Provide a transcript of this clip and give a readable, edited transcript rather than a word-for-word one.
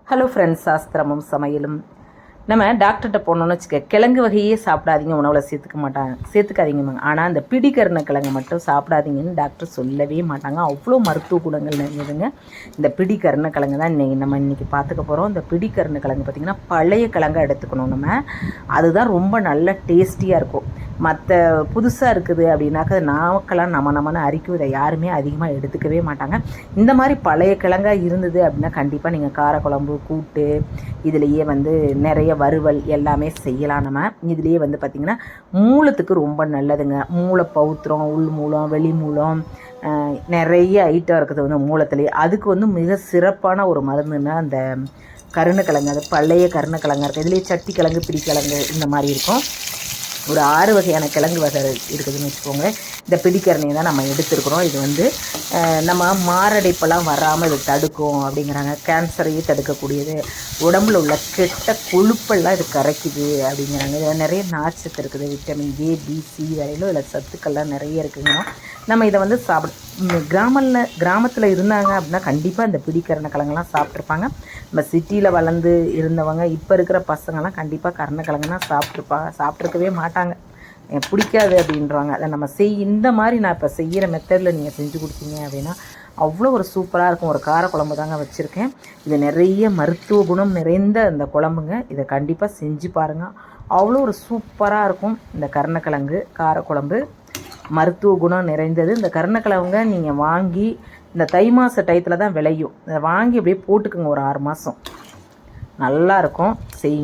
Hello friends, சாஸ்திரமும் சமையலும். நம்ம டாக்டர்கிட்ட போனோம்னு வச்சுக்க, கிழங்கு வகையே சாப்பிடாதீங்க, உணவில் சேர்த்துக்காதீங்க. ஆனால் அந்த பிடிக்கருண கிழங்கு மட்டும் சாப்பிடாதீங்கன்னு டாக்டர் சொல்லவே மாட்டாங்க. அவ்வளோ மருத்துவ குணங்கள் நிறைஞ்சதுங்க இந்த பிடிக்கருண கிழங்கு தான் நம்ம இன்றைக்கி பார்த்துக்க போகிறோம். இந்த பிடிக்கருண கிழங்கு பார்த்திங்கன்னா பழைய கிழங்கை எடுத்துக்கணும் நம்ம. அதுதான் ரொம்ப நல்ல டேஸ்டியாக இருக்கும். மற்ற புதுசாக இருக்குது அப்படின்னாக்கா நாமக்கெல்லாம் நம்மன்னு அரிக்கும். இதை யாருமே அதிகமாக எடுத்துக்கவே மாட்டாங்க. இந்த மாதிரி பழைய கிழங்காக இருந்தது அப்படின்னா கண்டிப்பாக நீங்கள் காரக்குழம்பு, கூட்டு, இதுலேயே நிறைய வறுவல் எல்லாமே செய்யலாம். நம்ம இதுலேயே பார்த்திங்கன்னா மூலத்துக்கு ரொம்ப நல்லதுங்க. மூளை பௌத்திரம், உள் மூலம், வெளி மூலம், நிறைய ஐட்டம் இருக்குது மூலத்துலேயே. அதுக்கு மிக சிறப்பான ஒரு மருந்துன்னா அந்த கருணக்கிழங்கு. அது பழைய கருணக்கிழங்காக இருக்குது. இதுலேயே சட்டி கிழங்கு, பிடிக்கிழங்கு இந்த மாதிரி இருக்கும். ஒரு 6 வகையான கிழங்கு வகை இருக்குதுன்னு வச்சுக்கோங்க. இந்த பிடிக்கரணையை தான் நம்ம எடுத்துருக்குறோம். இது நம்ம மாரடைப்பெல்லாம் வராமல் இது தடுக்கும் அப்படிங்கிறாங்க. கேன்சரையே தடுக்கக்கூடியது. உடம்புல உள்ள கெட்ட கொழுப்பெல்லாம் இது கரைக்குது அப்படிங்கிறாங்க. இதில் நிறைய நார்ச்சத்து இருக்குது. விட்டமின் ஏ, பி, சி வரையிலும் இதில் சத்துக்கள்லாம் நிறைய இருக்குங்க. நம்ம இதை கிராமத்தில் இருந்தாங்க அப்படின்னா கண்டிப்பாக இந்த பிடிக்கரண கிழங்கெல்லாம் சாப்பிட்ருப்பாங்க. நம்ம சிட்டியில் வளர்ந்து இருந்தவங்க இப்போ இருக்கிற பசங்கள்லாம் கண்டிப்பாக கருணக்கிழங்குனா சாப்பிட்ருக்கவே மாட்டாங்க. பிடிக்காது அப்படின்றாங்க. அதை நம்ம இந்த மாதிரி நான் இப்போ செய்கிற மெத்தடில் நீங்கள் செஞ்சு கொடுத்தீங்க அப்படின்னா அவ்வளோ ஒரு சூப்பராக இருக்கும். ஒரு காரக்குழம்பு தாங்க வச்சுருக்கேன். இது நிறைய மருத்துவ குணம் நிறைந்த இந்த குழம்புங்க. இதை கண்டிப்பாக செஞ்சு பாருங்கள். அவ்வளோ ஒரு சூப்பராக இருக்கும் இந்த கருணக்கிழங்கு காரக்குழம்பு. மருத்துவ குணம் நிறைந்தது. இந்த கருணக்கிழங்க நீங்கள் வாங்கி இந்த தை மாத டயத்தில் தான் விளையும். அதை வாங்கி அப்படியே போட்டுக்குங்க. ஒரு 6 மாதம் நல்லாயிருக்கும். செய்யுங்க.